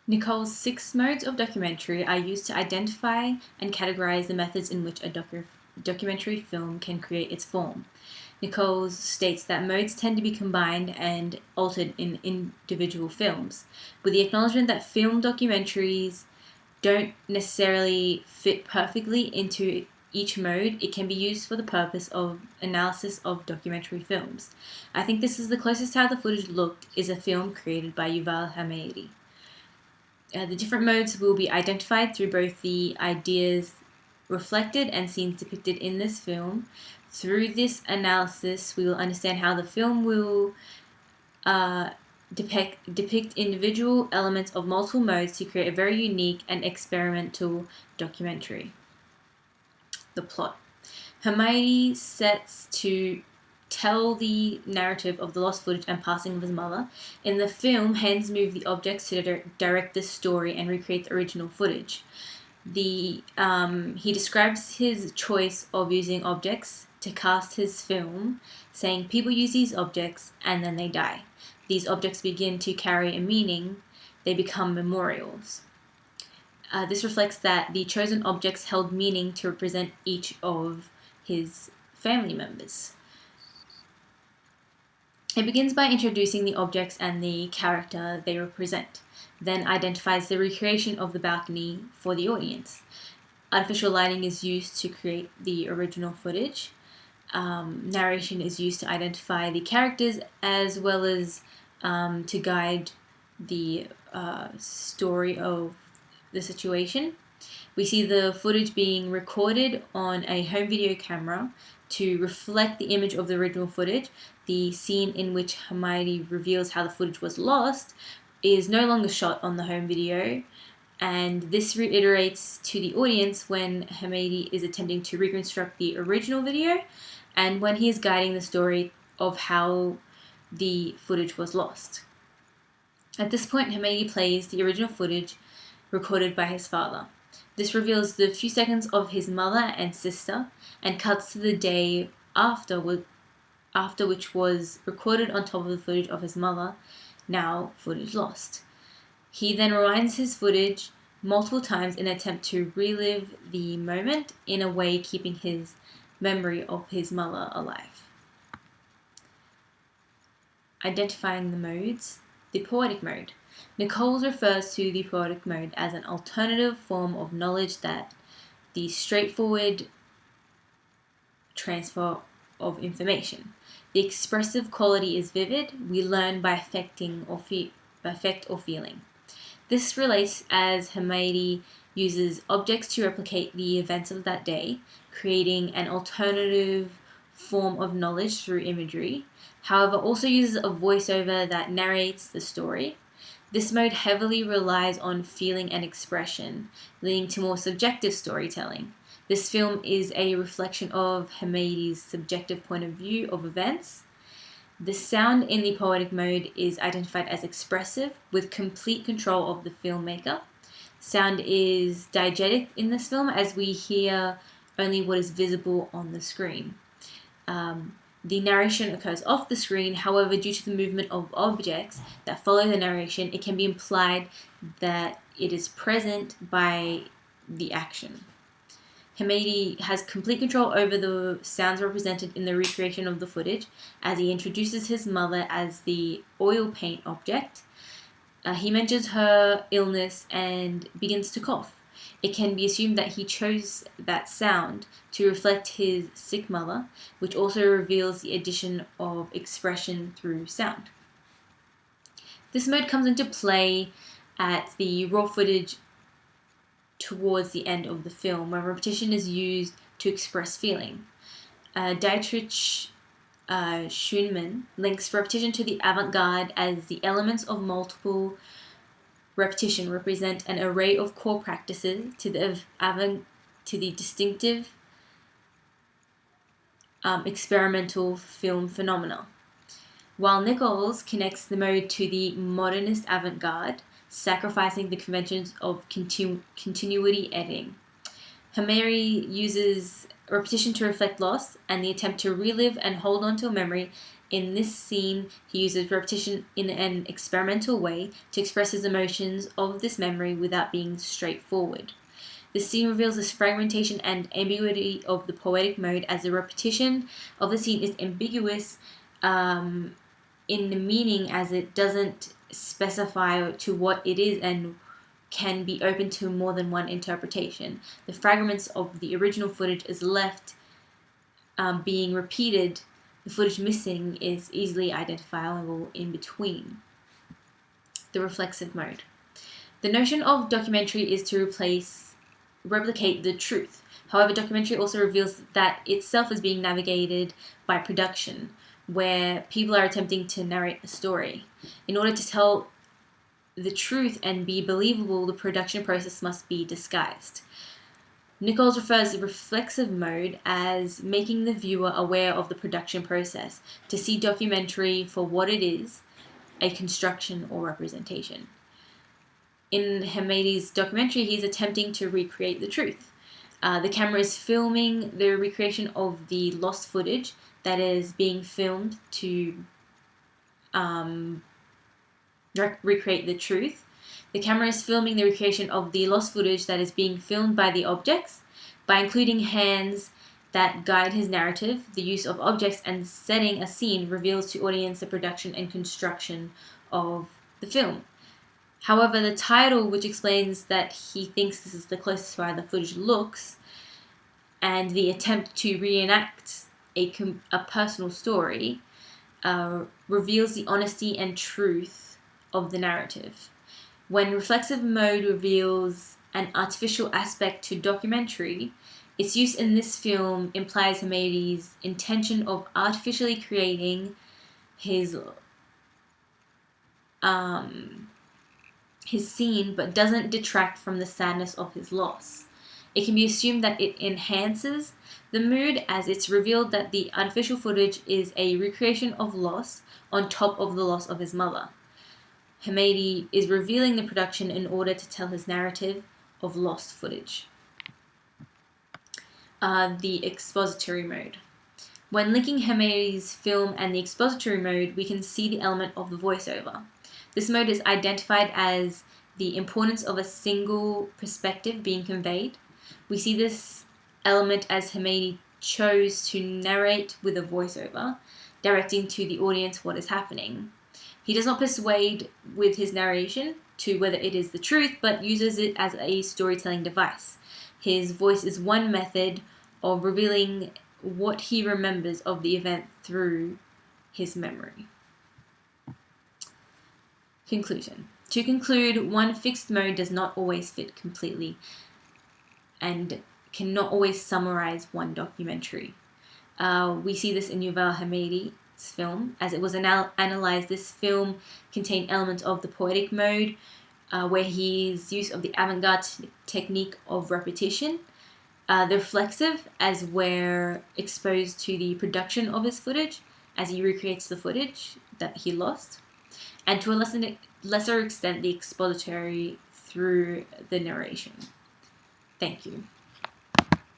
Nicole's 6 modes of documentary are used to identify and categorize the methods in which a documentary film can create its form. Nicole states that modes tend to be combined and altered in individual films, with the acknowledgement that film documentaries don't necessarily fit perfectly into each mode. It can be used for the purpose of analysis of documentary films. I think this is the closest how the footage looked is a film created by Yuval Harari. The different modes will be identified through both the ideas reflected and scenes depicted in this film. Through this analysis, we will understand how the film will depict individual elements of multiple modes to create a very unique and experimental documentary. The plot. Hermione sets to tell the narrative of the lost footage and passing of his mother. In the film, hands move the objects to direct this story and recreate the original footage. He describes his choice of using objects to cast his film, saying people use these objects and then they die. These objects begin to carry a meaning. They become memorials. This reflects that the chosen objects held meaning to represent each of his family members. It begins by introducing the objects and the character they represent, then identifies the recreation of the balcony for the audience. Artificial lighting is used to create the original footage. Narration is used to identify the characters as well as to guide the story of the situation. We see the footage being recorded on a home video camera to reflect the image of the original footage. The scene in which Hermione reveals how the footage was lost is no longer shot on the home video, and this reiterates to the audience when Hermione is attempting to reconstruct the original video and when he is guiding the story of how the footage was lost. At this point, Hermione plays the original footage recorded by his father. This reveals the few seconds of his mother and sister and cuts to the day after which was recorded on top of the footage of his mother, now footage lost. He then rewinds his footage multiple times in an attempt to relive the moment, in a way keeping his memory of his mother alive. Identifying the modes. The poetic mode. Nichols refers to the poetic mode as an alternative form of knowledge that the straightforward transfer of information. The expressive quality is vivid. We learn by affect or feeling. This relates as Hermione uses objects to replicate the events of that day, creating an alternative form of knowledge through imagery. However, also uses a voiceover that narrates the story. This mode heavily relies on feeling and expression, leading to more subjective storytelling. This film is a reflection of Hermione's subjective point of view of events. The sound in the poetic mode is identified as expressive, with complete control of the filmmaker. Sound is diegetic in this film, as we hear only what is visible on the screen. The narration occurs off the screen. However, due to the movement of objects that follow the narration, it can be implied that it is present by the action. Hermione has complete control over the sounds represented in the recreation of the footage, as he introduces his mother as the oil paint object. He mentions her illness and begins to cough. It can be assumed that he chose that sound to reflect his sick mother, which also reveals the addition of expression through sound. This mode comes into play at the raw footage towards the end of the film, where repetition is used to express feeling. Dietrich Schoenmann links repetition to the avant-garde, as the elements of multiple repetition represent an array of core practices to the distinctive experimental film phenomena. While Nichols connects the mode to the modernist avant-garde, sacrificing the conventions of continuity editing. Hermione uses repetition to reflect loss and the attempt to relive and hold on to a memory In this scene, he uses repetition in an experimental way to express his emotions of this memory without being straightforward. The scene reveals this fragmentation and ambiguity of the poetic mode, as the repetition of the scene is ambiguous in the meaning, as it doesn't specify to what it is and can be open to more than one interpretation. The fragments of the original footage is left being repeated. The footage missing is easily identifiable in between. The reflexive mode. The notion of documentary is to replicate the truth. However, documentary also reveals that itself is being navigated by production, where people are attempting to narrate a story. In order to tell the truth and be believable, the production process must be disguised. Nichols refers to reflexive mode as making the viewer aware of the production process, to see documentary for what it is, a construction or representation. In Hamadi's documentary, he's attempting to recreate the truth. The camera is filming the recreation of the lost footage that is being filmed to recreate the truth. The camera is filming the recreation of the lost footage that is being filmed by the objects. By including hands that guide his narrative, the use of objects and setting a scene reveals to audience the production and construction of the film. However, the title, which explains that he thinks this is the closest to how the footage looks, and the attempt to reenact a personal story, reveals the honesty and truth of the narrative. When reflexive mode reveals an artificial aspect to documentary, its use in this film implies Hamadi's intention of artificially creating his scene, but doesn't detract from the sadness of his loss. It can be assumed that it enhances the mood, as it's revealed that the artificial footage is a recreation of loss on top of the loss of his mother. Hamadi is revealing the production in order to tell his narrative of lost footage. The expository mode. When linking Hamadi's film and the expository mode, we can see the element of the voiceover. This mode is identified as the importance of a single perspective being conveyed. We see this element as Hamadi chose to narrate with a voiceover, directing to the audience what is happening. He does not persuade with his narration to whether it is the truth, but uses it as a storytelling device. His voice is one method of revealing what he remembers of the event through his memory. Conclusion. To conclude, one fixed mode does not always fit completely and cannot always summarize one documentary. We see this in Yuval Hamadi's film. As it was analyzed, this film contained elements of the poetic mode, where his use of the avant-garde technique of repetition, the reflexive, as we're exposed to the production of his footage, as he recreates the footage that he lost, and to a lesser extent the expository through the narration. Thank you.